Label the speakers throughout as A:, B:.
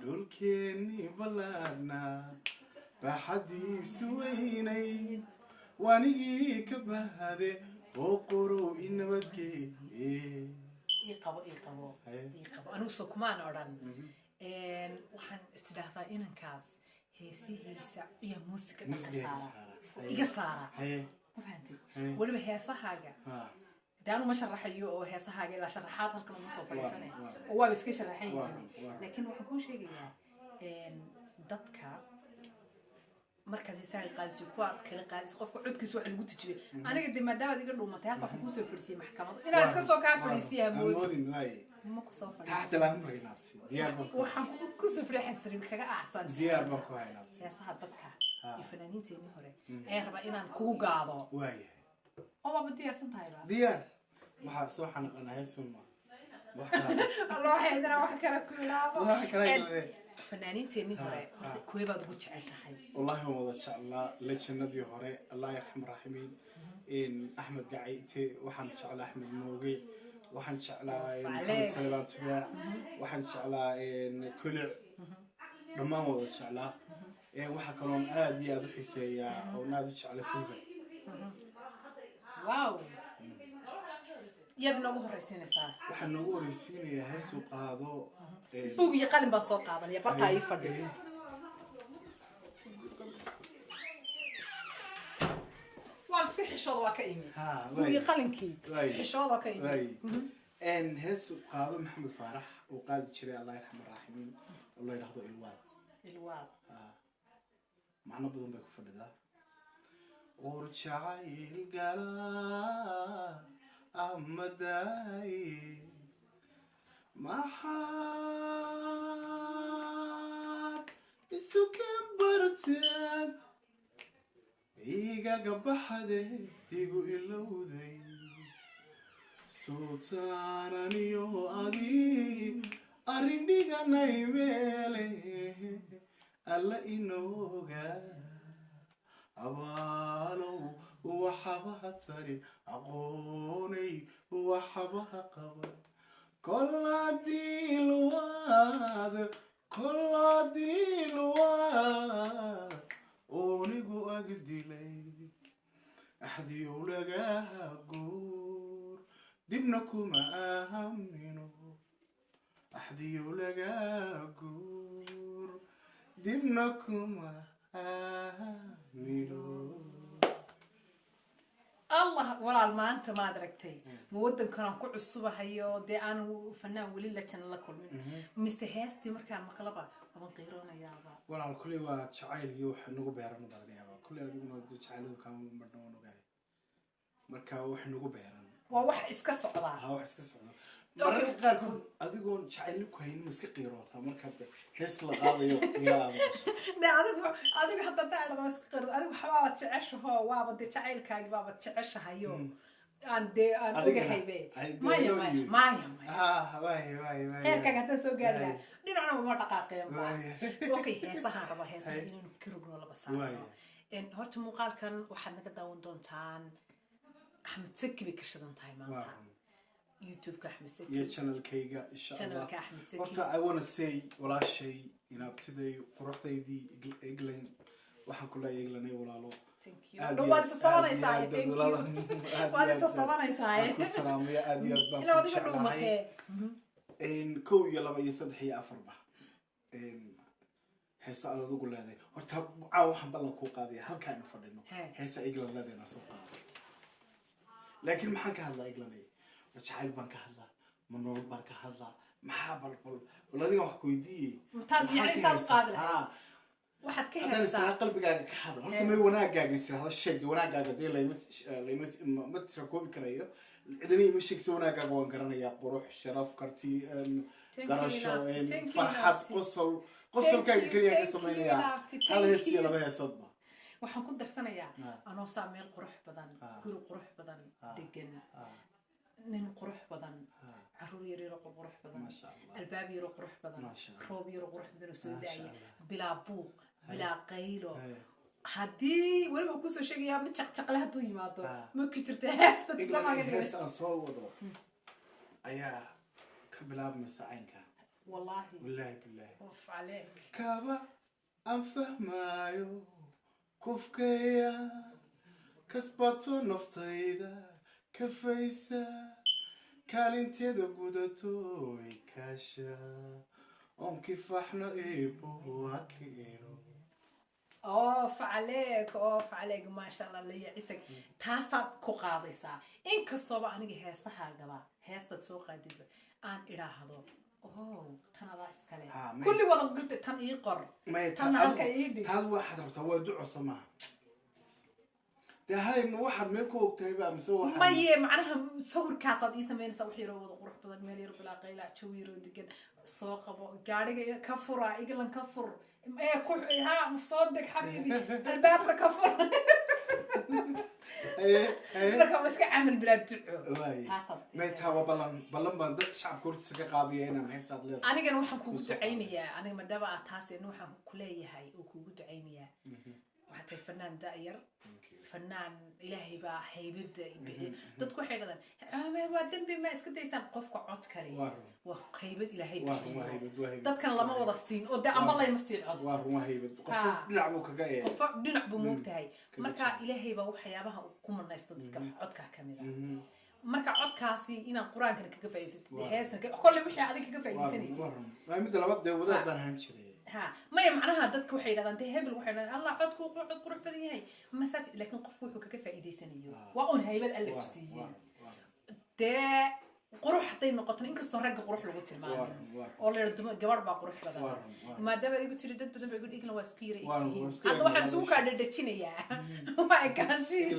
A: dhulkeeni balaadna baxadiisu weynay wanigii ka bahade oo qorow inabadgeeye
B: iqabo anigu soo kumaan odhan waxaan isdhaahdaa inankaas heesihiisa iyo muusiga iga saara ma fahantay weliba heesahaaga daanu ma sharaxayo oo heesahaaga ilaa sharaxaad halkan uma soo fadhiisanay oo waa iska sharaxan yihiin laakiin waxaan kuu sheegayaa dadka markaad heesaaga qaadisay kuwaad kala qaadisay qofka codkiisa waxa lagu tijibay aniga dee maadaama adiga dhuumatay halka waxaan kuu soo fadhiisiyey maxkamad inaad iska soo kaa fadhiisiya moodin ma ku soo fadhiisay waxaan ku soo fadhiisay kaga ahsan
A: diyaar baan ku haynaa
B: heesaha dadka iyo fanaaniinteeni hore ayaan rabaa inaan kugu gaado oo waa diyaarsan tahay
A: diyaar waxa soo xanaqanahay suma
B: الله حيدنا وحكرا كلها فنانينتي هوري كويبا دغ جعشحay
A: والله ما ودا جعلا لجنادي هوري الله يرحم الراحمين ان احمد قعيتي waxaan jeclaa احمد موغي waxaan jeclaa محمد سليمان تبع waxaan jeclaa كلع dhamaan wada jeclaa waxa kaloon aad iyo aad u xiiseeya oo naad jeclaa silver
B: واو يد نوغو horeysinaysa
A: waxa noogu horeysinaya hees uu qaado
B: buug iyo qalin baa soo qaadanaya barta ay fadhiyo waan iska xishooda waa ka imi buug iyo qalinkii xishooda ka imi
A: ان hees uu qaado maxamed faarax oo qaadi jiray Allah yarxam الراحمين الله yiraahdo ilwaad macna badan bay ku fadhidaa urjacayl gala أمداي محاد السكن برتان إيجا قبحده تيجو إلودي سلطانا نيو أدي أريني غناي ميلي ألا إنوغا أبالو وحبها تري عقوني وحبها قبر كل دي الواد ونقو أقدلي أحدي ولقاها قور دبنكم أهمنو أحدي ولقاها قور دبنكم أهمنو
B: الله ولا المانت ما دركتي مودن كان ku cusubahayo de aan fanaan wali la tan la kulmin mise heesti markaan maqlaba waan qiiroonayaba
A: walaal kulli waa jacayl iyo wax nagu beeran dadnayaba kulli adiguna jacayladu ka madhow nogaay marka wax nagu beeran
B: waa wax iska socda
A: wax iska socda marka qaarkood adigoon jacayl ku hayn iska qiiroota marka hees la qaadayo yaa
B: adigu hadda daadada iska qiirdo adigu xabaaba jeceshaho waaba de jacaylkaagi baaba jeceshahayo aan ogahaybe maya heerkaaga hadda soo gaadaya dhinacna uma dhaqaaqeen okay heesahaan raba heesaha inaynu ka rogno laba saaro horta muuqaalkan waxaad naga daawan doontaan axmed saki bay ka shidan tahay maanta YouTube كأحمد سكي
A: يا channel كيجا إن شاء الله
B: كأحمد سكي
A: What I wanna say ولا شيء إن أبتدي قرحتي دي إجلين وحن كلها إجليني ولا لو
B: Thank you لو وادي الصوانة يساعي Thank you وادي الصوانة يساعي
A: السلام يا أدي أدبا
B: إلا وادي شنو مكان
A: إن كو يلا بيصد هي أفربع إن هسا أقول كل هذا ورتها عاو حنبلن كو قاضي هل كانوا فردينه هسا إجلين لدينا سوق لكن ما حن كهلا إجليني وجعل بنك هذا منور بنك هذا محابل والذي هو حكويدي
B: متابع يعني سال قادر واحد كهستا
A: هذا قلبي قاعد كهذا هرت ما وناق قاعد يصير هذا الشيء وناق قاعد يدير لي ما تركوب كريه إذني مش يكسو وناق قاعد وانقرنا يا بروح الشرف كرتي قرشة فرحة قصل كاي كريه كسميني يا هل هسي لا بها صدمة
B: waxaan ku darsanayaa anoo saameel qurux badan guri qurux badan degan nin qurux badan caruur yar yar qurux badan albaab yar qurux badan roob yar qurux badan soo daaya bilaa buuq bilaa qaylo hadii waliba ku soo sheegaya mid jaqjaqle haduu yimaado ma ku jirta heesta
A: damaga heesta soo wado ayaa ka كبلاب مساعينك
B: والله
A: بالله
B: اوف عليك
A: كابا أنفهمايو كوفكيا كسباتو نفتيدا كفيسا كالنتيدا قدتو إكاشا كيف احنا إيبو هكينو
B: اوف عليك ما شاء الله اللي يعيسك تاسد كو قاديسا ان كستوبا انيغي هيسها غبا هيستا سو قاديد ان اراهدو تنا اسكالي كل ودا قلت تن اي قر تنا halka ايدي
A: taad waxaad rabtaa waa duco Soomaa هاي ما واحد ملكه وقتها مسوي واحد
B: ما هي معناها صور كاسات إيه سمين سوحي رو وضع قروح بدل مالي رب العقيل عشوي رو دقن سوق أبو قاعد كفر يقولن كفر إيه كل ها مفصودك حبيبي الباب كفر مركب بس كعمل بلاد تعو
A: ما يتهوى بلن بندق شعب كورت سكا قاضي هنا ما يحسد ليه
B: أنا كان وحن كوجود عيني أنا ما دابا أتاسي إنه وحن كلية هاي وكوجود عيني وحتى الفنان داير فنان إلهي با هيبد بحي dadku waxay dhadaan waa dambi ma iska daysan qofka cod kale waa qaybad ilaahay bixiyay dadkan lama wada siin oo amba la yimsiin cod
A: waa haybad qofka dhinac buu kaga yahay
B: qof dhinac buu moogtahay marka ilaahay ba waxyaabaha ku manaysta dadka codka kamida marka codkaasi inaan quraanka kaga faa'iideysatid heesna kulli wixii adiga kaga faa'iideysanaysid
A: waa mid laba wadaad baan ahaan jiray
B: ما معناها ضدك وحيد هذا أنت هبل وحيد الله عد قروح بدي هاي مساج لكن قف وحوك كيف إيدي سنيو وأون هاي بدأ الكسية ده قروح حتى نقطة إنك استرجع قروح لغة المعنى والله يردم جوار بقروح بدل ما ده بيقول تري ده بدل بيقول إيك لو أسكير هذا واحد سوق على الدتشيني يا ما كانشي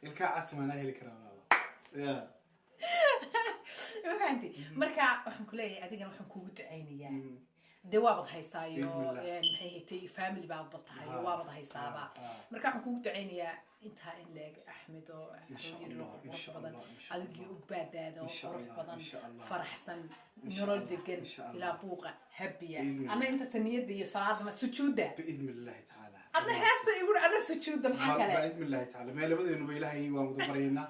A: الكعس ما نهي الكرام يا
B: ما فهمتي مركع وحن كليه أديك وحن كوت عيني يعني دوابط هيسايو يعني هي فاميلي باب بطهاي دوابط هيسابا marka waxaan kugu duceynayaa inta in leeg Axmed oo qurux badan adigu u baadaado qurux badan faraxsan nolol degan ila buuqa habiya ana inta saniyada iyo salaada ma sujuuda
A: باذن الله تعالى
B: ana heesta igu ana sujuuda maxaa kale
A: باذن الله تعالى ma labadeenu ilaahay waan wada barayna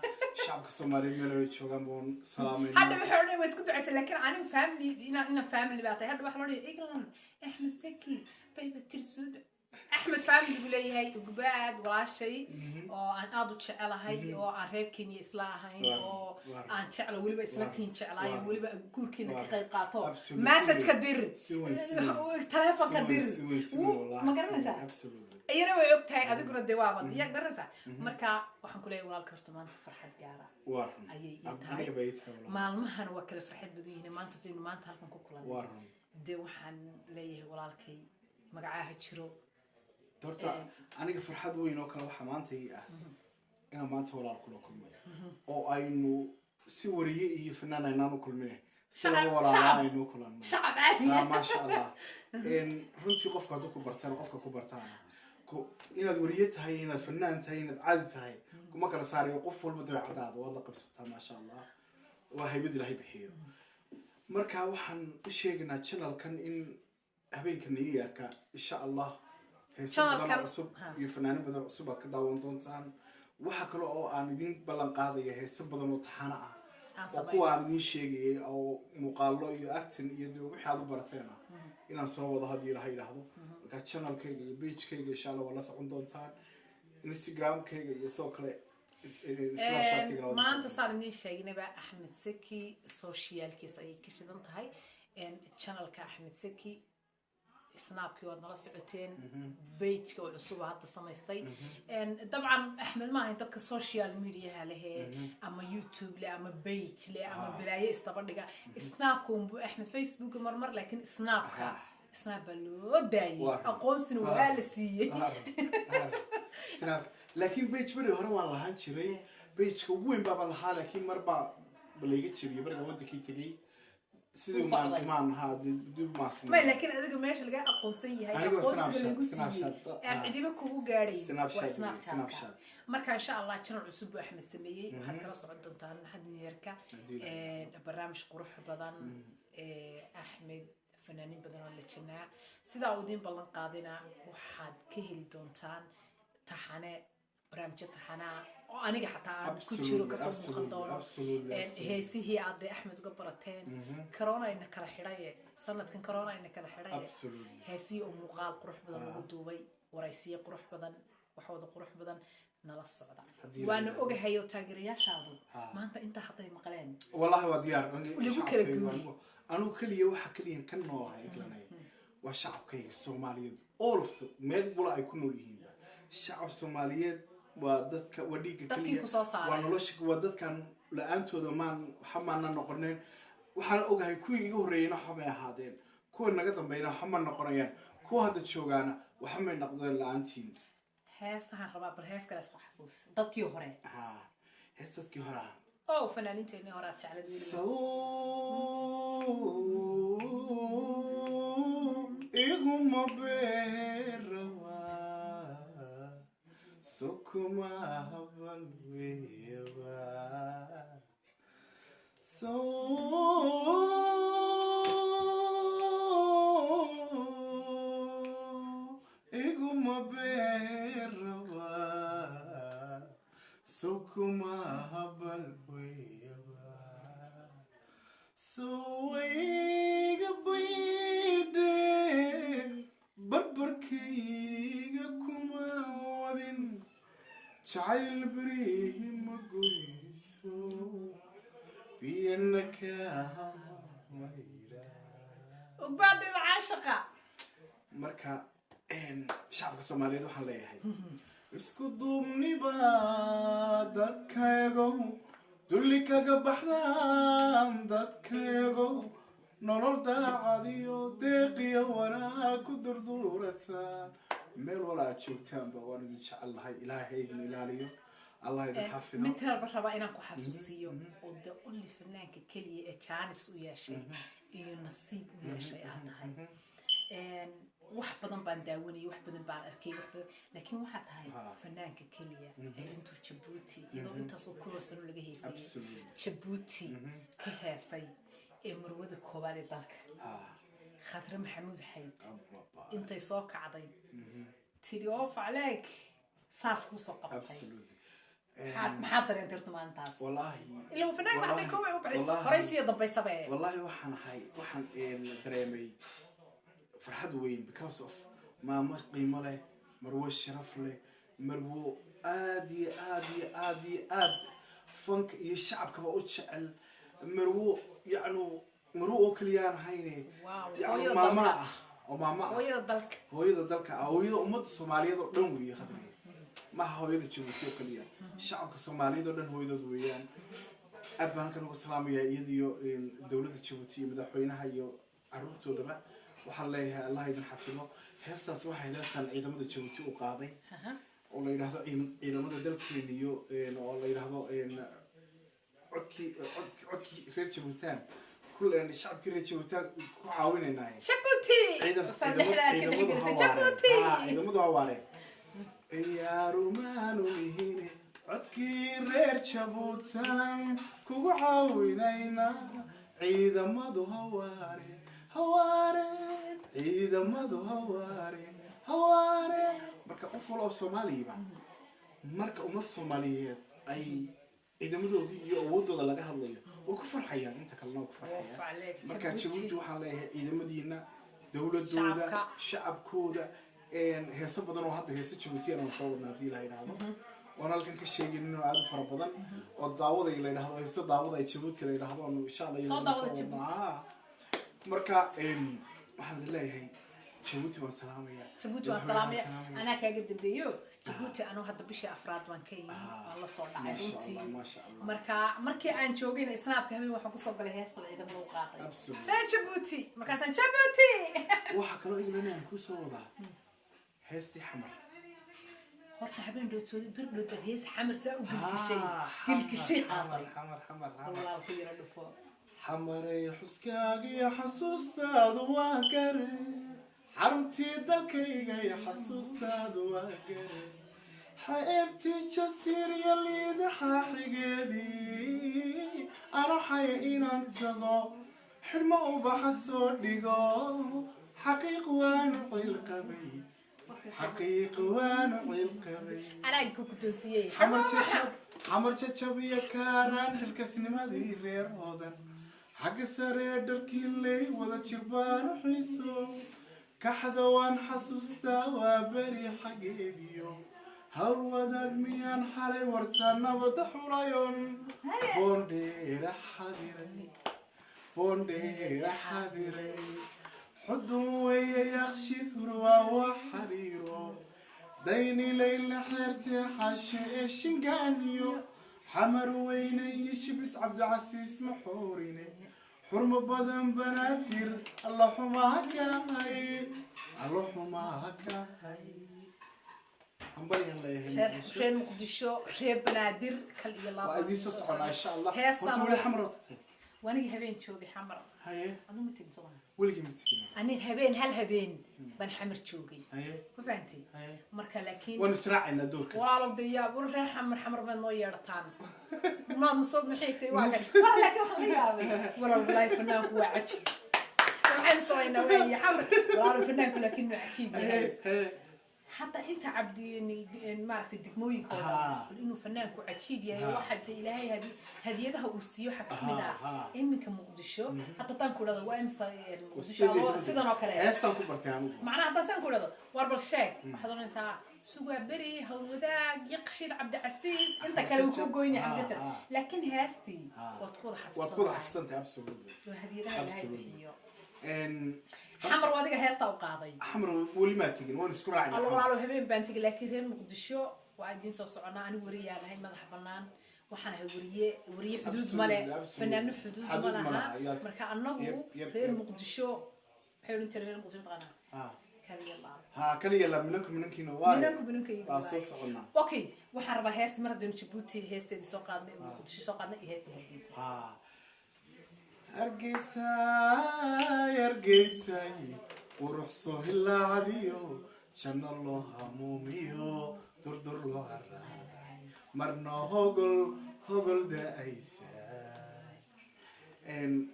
A: shacabka Soomaaliyeed meel ay joogan boon salaamayna
B: hadda waxa orday way isku duceysan laakiin anigu family ina family baatay hadda waxa loo dhigay England Axmed Saki bayba tirsuud أحمد فاميلي بيقولي هاي وجباد ولا شيء أو أن أضو شعله هاي أو أن ريكني إصلاح هاي أو أن شعله ولا بإصلاحين شعله ولا بأجور كنا كقيل قاطع مسج كدير تلفون كدير ما قرنا سا أي نوع وقت هاي أذكر الدوام دي قرنا سا مركا وحن كلي ولا الكرتمان فرحة جارة أي ما المهن وكل فرحة بدينا ما أنت تين ما أنت هلكم كلنا ده وحن ليه ولا الكي مقعها تشرو
A: horta aniga farxad weyn oo kale waxa maanta inaan maanta walaal kula kulmay oo aynu si wariye iyo fanaan aynaan u kulminay sida walaal aynu kulanno
B: shacab caadi
A: ma sha Allah runtii qofka haduu ku bartaan qofka ku bartaan inaad wariye tahay inaad fanaan tahay inaad caadi tahay kuma kala saarayo qof walba dabeecadaada wada qabsataa ma sha Allah waa haybad ilaahay bixiyo marka waxaan u sheegnaa channel-kan in habeenkan iyo yarka insha Allah channel-kan cusub iyo fanaan badan cusub aad ka daawan doontaan waxa kale oo aan idin ballan qaadayo heeso badan oo taxana ah oo kuwa aan idin sheegay oo muuqaalo iyo acting iyo wixii aad u barateen inaan soo wado hadii la yiraahdo marka channel-kayga iyo page-kayga insha Allah wala socon doontaan Instagram-kayga iyo soo kale
B: maanta saan idin sheegnayba Axmed Saki social-kiisa ay ka shidan tahay channel-ka Axmed Saki snapki waad nala socoteen page-ka oo cusub hadda samaystay dabcan Axmed ma ahayn dadka social media leh ama YouTube leh ama page leh ama bilaaye istabadhiga snapka uu Axmed Facebook marmar laakiin snapka snap loo daayay aqoonsin waa la siiyay
A: snap laakiin page bari hore waan lahaan jiray page-ka weyn baa lahaa laakiin marba baleega jiriyo barka wadankii tagay sidoo ma aha dib ma asna
B: ma laakiin adiga meesha laga aqoonsan yahay aqoonsiga lagu siiyay aan cidiba kugu gaaray snapchat marka insha Allah channel cusub oo Axmed sameeyay waxaad kala socon doontaan hadmiyarka barnaamij qurux badan Axmed fanaanin badan oo la jinaa sida uu idin ballan qaadina waxaad ka heli doontaan taxane barnaamij taxana oo aniga xataa aan ku jiro kasoo muuqan doono heesihii aad Axmed uga barateen corona ina kala xidhay sanadkan corona ina kala xidhay heesihii oo muuqaal qurux badan ugu duubay waraysiyo qurux badan wax wada qurux badan nala socda waana ogahay oo taageerayaashaadu maanta inta haday maqleen
A: wallahi waa diyaar anu kaliya waxa kaliya kan noolahay iglanay waa shacabkayga Soomaaliyeed all of the meel wala ay ku nool yihiin shacab Soomaaliyeed waa dadka wadhiga kaliya waa nolosha waa dadkan la'aantooda xamaana noqoneen waxaan ogahay kuwii iga horeeyayna xamay ahaadeen kuwa naga dambeeyna xama noqonayaan kuwa hadda joogaana waxa may noqdeen la'aantiin
B: heesaha rabaa bal hees kale isku xasuus dadkii hore
A: heesadkii hore
B: oo fanaaniinteena hore aad jeclad
A: iguma beerawa sukuma balweewa iguma beerawa sukuma balweewa sawayga bayde barbarkayga kuma wadin jacayl berihi ma goyso biyanaka mayra
B: ubaadida caashaqa
A: marka shacabka Soomaaliyeed waxaan leeyahay isku duubniba dadkaygo dulli kaga baxdaan dadkaygo nolol daacadiyo deeqiyo wanaag ku durduurataan meel walaa joogtaanba waan idin jecelahay ilaahay idin ilaaliyo allah idin xafido
B: mid kale raba inaan ku xasuusiyo oo de only fanaanka kaliya ee jaanis u yeeshay iyo nasiib u yeeshay aad tahay wax badan baan daawanayay wax badan baan arkay wax badan laakiin waxa tahay fanaanka kaliya ee intuu Djibouti iyadoo intaas oo kuroosan laga heesay Djibouti ka heesay ee marwada koobaad ee dalka Khadra Maxamuud Xayd intay soo kacday tiri oo facleek saas ku soo qabtay maxaa dareentay maantaas
A: wallahi
B: ilaa fanaanka hadda koow u bacay horaysiyo dambaysabe
A: wallahi waxaan dareemay farxad weyn because of maama qiimo leh marwo sharaf leh marwo aad funk iyo shacabkaba u jecel marwo marwo oo kaliyaan hayne maama oo maama hooyada dalka hooyada ummadda Soomaaliyeed oo dhan weeye Khadra ma hooyada Djibouti oo kaliya shacabka Soomaaliyeed oo dhan hooyadood weeyaan aad baan kan ugu salaamayaa iyadiyo dawladda Djibouti iyo madaxweynaha iyo carruurtoodaba waxaan leeyahay allah idin xafido heestaas waxay leedahay ciidamada Djibouti u qaaday oo la yiraahdo ciidamada dalkeena iyo oo la yiraahdo codkii reer Djibouti كل الشعب كله جوتا كعاوننا
B: جبوتي جبوتي
A: إذا مو دوارين يا رومان وهنا عدكي رير جبوتان كعاوننا عيد ما دو هوارين عيد ما دو هوارين مركا أفضل الصومالي مركا أمة الصوماليات أي إذا مدودي يودوا لقى هالليل وكفر حيان أنت كلنا وكفر حيان مركا تشوفوا حالها إذا مدينة دولة دولة شعب كودا إن هي صبدنا وهذا هي ستشوفي أنا مصورنا دي لهاي هذا وأنا لكن كشيء إنه عاد فربضن والدعوة اللي له هذا يصير دعوة يشوفوا كذا له هذا إن شاء الله يصير مركا إن الحمد لله هي جبوتي والسلامية
B: جبوتي والسلامية أنا كأجد بيو جبوتي أنا هذا بشيء أفراد وانكي الله صار عيونتي
A: ما شاء الله
B: مركا عن شوقين إسناب كمين وحكوا صوب على هيست العيد موقعي لا جبوتي مركا سان جبوتي
A: وحكوا له إننا نكون صودا هيستي حمر
B: هرت حبين دوت بردود بهيس حمر ساو قلك الشيء قاضي
A: حمر
B: والله خير اللفو
A: حمري حسكاقي حسوستا ذواكر حرمتي دكيغا يا حسوستا ذواكر حيبتي جسير يلي دحاحيقيدي أنا حي إنان تغو حلمة وبحسو ديغو حقيق وانقي القبي حقيقة وانا ويلقبي
B: أنا كنت توسية
A: حمر تشاب يا كاران هالكسنما دي رير هودن حق سرير دركي اللي وذا تشربان حيسو كحدوان حسوستا وبري حقيديو هر وذا ميان حالي ورسانا وتحوريون بوندي رحاديري بوندي رحاديري حدوية يخشي ثروا وحريرو ديني ليل حيرتي حاشي شنقانيو حمر ويني يشبس عبد العزيز محوريني حرم بدن بناتير الله حماك هاي الله حماك هاي أمبارح الله يهنيك
B: رير مقدشو رير بنادر كل يلا
A: وأدي سبحان إن شاء الله
B: هيستا
A: وتقولي حمرة
B: وأنا هبين شوقي حمرا
A: هاي
B: أنا متين صغار
A: ولقي متسكين
B: أنا هبين هبين بنحمر شوقي
A: هاي
B: كفانتي
A: هاي
B: مركا لكن
A: ونسرع إن دورك
B: والله ضيا ورر حمر من نويرتان ما نصوب محيتي واقع والله لكن وحنا والله فنان هو عجيب waxaan soo inaway xamr walaal fanaanku laakiin ma cajiib yahay حتى انت عبدي ماركتي دقموينكودا انه فنانكو عجيب yahay waxa ilaahay hadiyadaha uu siiyo xakmida iminka muqdisho hatta tan ku dhado waa imsa muqdisho sidan oo kale
A: heesan ku bartay anigu
B: macnaha hatta san ku dhado war bal sheeg waxaad oranaysaa suuqa bari hawadaag yaqshid abd aziz inta kale uu ku goynay xamjata laakiin heesti waad ku
A: xafsantay absolutely
B: hadiyadaha ilaahay bixiyo حمر وادقة هيستا وقاضي
A: حمر ولي ما تيجي وين سكر عيني
B: الله والله هبين بنتي لكن هي مقدشو وعايدين سو سعنا أنا وريا أنا هاي مدح بنان وحنا وريا حدود ملا فنان حدود ملا مركا النقو غير مقدشو حلو انت غير مقدشو تغنى كلي الله
A: كلي الله منك نوار
B: منك
A: أساس قلنا
B: أوكي وحرب هيس مرة دون جيبوتي هيس تدي سو قادنا مقدشو سو قادنا هيس
A: أرجيسا وروح صهلا عديو شن الله هموميو دردر الله مرنا هقول ده أيسا إن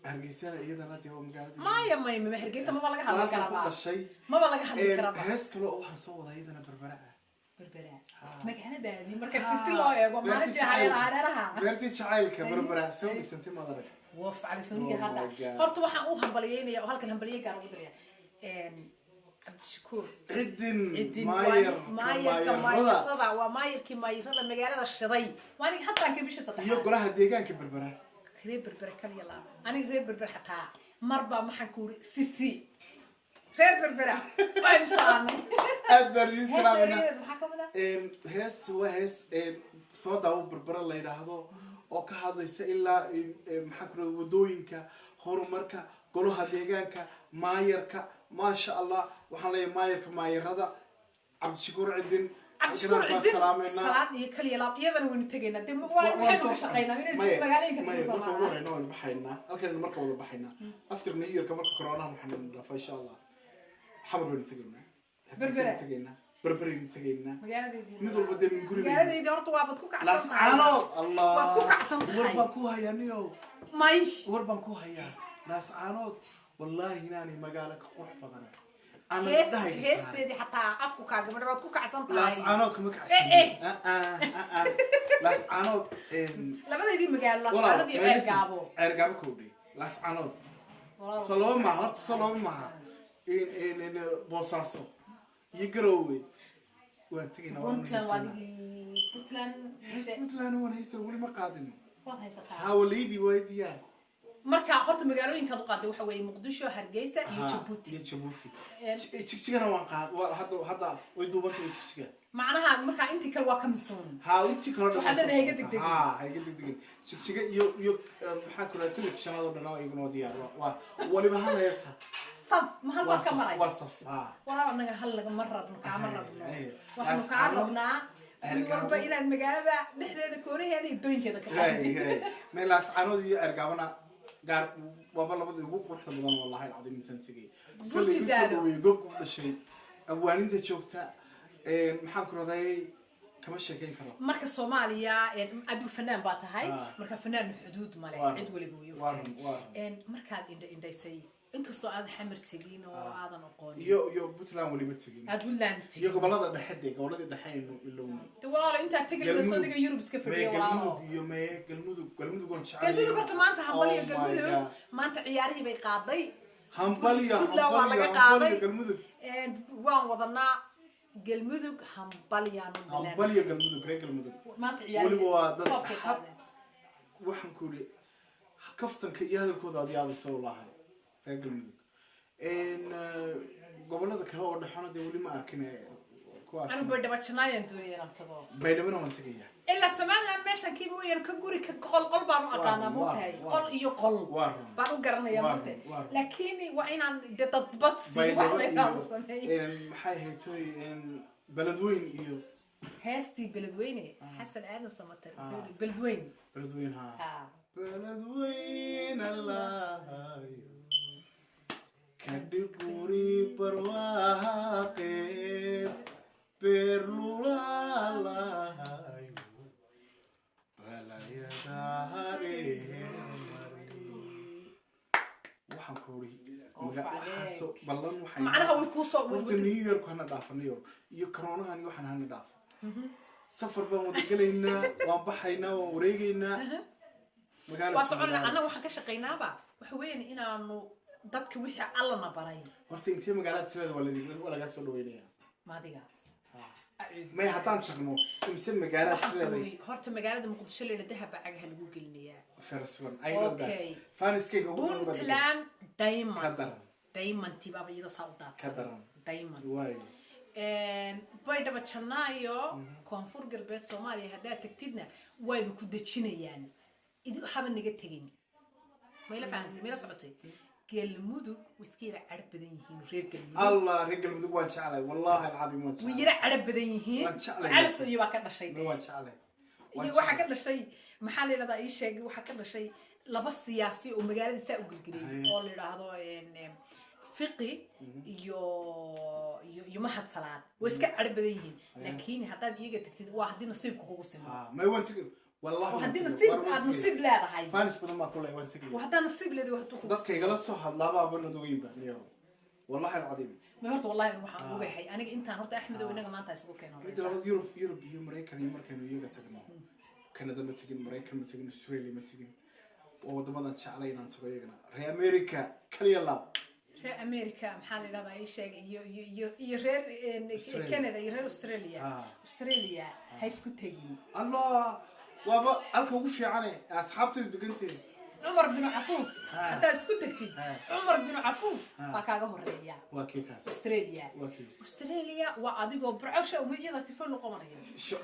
A: أرجيسا إذا ناتي هو مقالد
B: ما أرجيسا ما بلغ هذا الكلام
A: ما
B: بلغ هذا الكلام
A: هس كله أوه صوّد إذا أنا
B: بربرة ما كان ده دي مركز تستلوا يا جماعة ما نجي على
A: برتي شعيلك بربرة سوي سنتي ما ضرب
B: وف على سوني هذا خرط waxaan u hambalyeynaya oo halkan hambalye gaar ugu diraya عبد الشكور
A: عدن
B: مايركي مايرada magaalada shiday waani hatta aan ka bisha sadex
A: iyo golaha deegaanka berbera
B: reer berbera kaliya la aniga reer berbera xataa marba maxaan ku ri sisi reer berbera waan saanay
A: aad bariis salaamna hees soo daawo berbera la yiraahdo oo ka hadlaysa ilaa maxaa ku wadooyinka horumarka golaha deegaanka maayarka ma sha Allah waxaan leeyahay maayarka maayarada Cabdi Shakuur Cidin
B: salaad iyo kaliya laab iyadana waynu tagaynaa dib waxaan ka shaqeynaa inay magaalooyinka ka soo
A: maraan ma baxaynaa halkan marka wada baxaynaa after new year ka marka corona waxaan dhaafay insha Allah xamar waynu tagaynaa
B: berbera
A: بربرين تجينا
B: magaaladii
A: midul bade min guriga
B: magaaladii horta waa bad ku kacsan tahay
A: Allah
B: waa ku kacsan tahay
A: warban ku hayaniyo
B: may
A: warban ku haya naas aanood wallahi inaani magaala ka qurux badan
B: ana dahay heesteedii xataa afku ka gabadhood ku kacsan tahay
A: naas aanood kuma kacsan naas aanood
B: labadeedii magaalo naas aanood iyo
A: ceergaabo koodhi naas aanood salama ma in boosaaso يقروي وانتقينا بوتلان وانا هيسر ولي ما قادم حاوليدي ويديان
B: marka horta magaalooyinka u qaaday waxa weeye Muqdisho Hargeysa iyo
A: Djibouti jigsigana waan qaad hadda way duubantay jigsiga
B: macnaha marka intii kale waa ka misoon
A: intii kale
B: waxa hayga degdeg
A: hayga degdeg jigsiga iyo maxaa kula kala shanaad oo dhan oo iguna diyaar waa waliba hal heesa
B: صف ما هل بقى مرة
A: وصف
B: ولا أنا هل مرة كامرة وإحنا كعربنا والبا إلى المجال ده نحن كوري هذه الدين كذا
A: كذا ما لاس عنودي أرجعنا قال والله بدي أقول قرحة بدن والله العظيم تنسقي
B: قلت دارو
A: يقول كل شيء أول أنت شوكتها محاكرة ذي كم شيء كلام
B: مركز الصومالية أدو فنان باتهاي مركز فنان حدود مالي عد ولا بويو مركز إن يسي inkastoo aad xamar tegin oo aadan aqoon
A: iyo Puntland waliba tegin
B: aad Puntland tegin
A: iyo gobolada dhexe gobolada dhexeenu ilowna
B: walaal inta tegay Soomaaliga Yurub iska fadhiyo walaal
A: iyo galmudug oo jecel
B: galmudug horta maanta hambaliyo galmudug maanta ciyaarihii bay qaaday
A: hambaliyo galmudug
B: waan wadanaa galmudug hambaliyo
A: galmudug maanta ciyaar waliba waa dad waxaan ku leeyahay kaftanka iyo hadalkooda aad yaabayso wallahi reer galmudug gobolada kale oo dhaxana wali ma arkin kuwaas
B: anu baydhaba janaayan doonayaan tago
A: baydhaba ma tagaya
B: illa Soomaaliland meeshan kiiba weeyar ka guri ka qol baan u aqaana moohay qol iyo qol baan u garanaya moohay laakiin waa inaan dad bad si wax la sameeyo
A: maxay haytooy beledweyn iyo
B: heestii beledweyne xasan aadan samatar beledweyn
A: ha beledweyn allah kadiburi barwaaqe berlula lahayo balayadare waxaan ku ri magacaasoo ballan waxay
B: macnaha way ku soo
A: wada New York hana dhaafanayo iyo corona iyo waxaan hana dhaafo safar baan wada galeynaa waan baxaynaa waan wareegaynaa magaalada
B: waa socon anaga waxaan ka shaqeynaaba waxa weeyaan inaanu dadka wixii alla na baray
A: horta intii magaalada sideeda waa laga soo dhaweynaya
B: maadiga
A: ما يحطان شغله يمسم مجالات سلبي
B: هرت مجالات مقدسة اللي ذهب بعجها اللي جوجل نيا
A: فرسون أوكي فانس كي
B: جوجل بونتلان دايما تبى بيدا صوتات دايما
A: واي
B: بايدا بتشنايو كونفور قربت سومالي هدا تكتيدنا واي بكود تشينيان إذا حاب النجت تجيني ما يلا فهمتي ما يلا صعتي galmudug wiskira arab badan yihiin reer galmudug
A: Allah reer galmudug waan jeclay wallahi alcadiim waan jeclay
B: wiyira arab badan yihiin calaso iyo waa ka dhashay
A: waan jeclay
B: iyo waxa ka dhashay maxaa la yiraahdaa ii sheeg waxa ka dhashay laba siyaasi oo magaalada saa u galgalay oo la yiraahdo fiqi iyo mahad salaad wiska arab badan yihiin laakiin haddaad iyaga tagtid waa hadii nasiibku kugu simo
A: ma waan tagay والله
B: وهدي نصيب لا هاي
A: فانس بدون ما كله وين تجي
B: وهذا نصيب لدي وهتوخذ
A: دك يجلس صح الله بقى بقول دوين بقى اليوم والله العظيم
B: ما هرت والله نروح أقول هاي أنا أنت هرت أحمد وإنك ما أنت أسوق كانوا
A: أنت لو يوروب أمريكا ويجا تجمع كندا ما تجي أمريكا ما تجي أستراليا ما تجي وضمنا تشعلينا أنت ويجنا ري أمريكا كلي الله
B: ري أمريكا محل هذا أي شيء يرير كندا يرير أستراليا هاي سكوت تجي
A: الله وابا ألكو وفي عني أصحابتي دقنتي
B: عمر بن عفوف حتى اسكتكتي عمر بن عفوف باكاغا هوريا
A: واكيكاس
B: استراليا واديغو برعوشه وميدا تفن قبنيا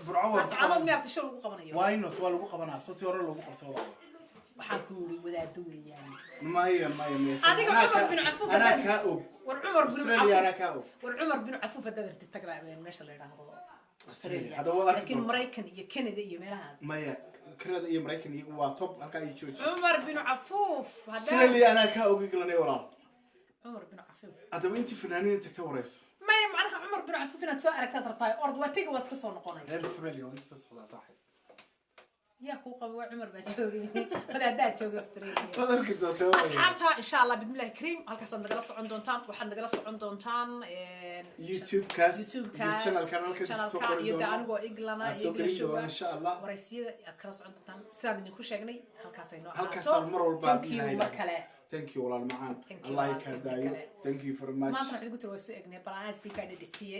A: برعو
B: بس عمد ميرت شو لو قبنيا
A: واينو تو لو قبنا صوتي هور لو قبتو
B: waxaan ku wuri wadaado weeyaan
A: maya
B: adiga Umar bin Affan
A: ana ka og
B: war Umar bin
A: Affan ana ka og
B: war Umar bin Affan dadar taglaabeen meesha la yiraahdo
A: Australia hada wada
B: laakiin Mareykan iyo Canada iyo meelahaas
A: maya Canada iyo Mareykan iyo waa top halka ay jooji
B: Umar bin Affan hada
A: Australia ana ka og iglanay walaal
B: Umar bin Affan
A: hada intii fanaaniin tagta wareyso
B: maya macnaha Umar bin Affan inaad soo aragtad rabtaa ord waa tiga wad ka soo noqonay
A: Australia waa soo socda saaxiib
B: يا كوكا وعمر باتشوغي هذا دا جوغ استراليا
A: تذكر دوتو
B: اصحابتها ان شاء الله باذن الله كريم halkaas aan nagala socon doontaan waxaad nagala socon doontaan
A: YouTube channel
B: ka iyo anigoo iglana
A: in sha Allah
B: waraysiyada aad kala socon doontaan sidaan idinku sheegnay halkaas ay noo
A: halkaas mar walba thank you walaal macaan Allah ka daayo thank you very much
B: maanta waxaan ugu tiro soo egnay bal aan si ka dhigtiye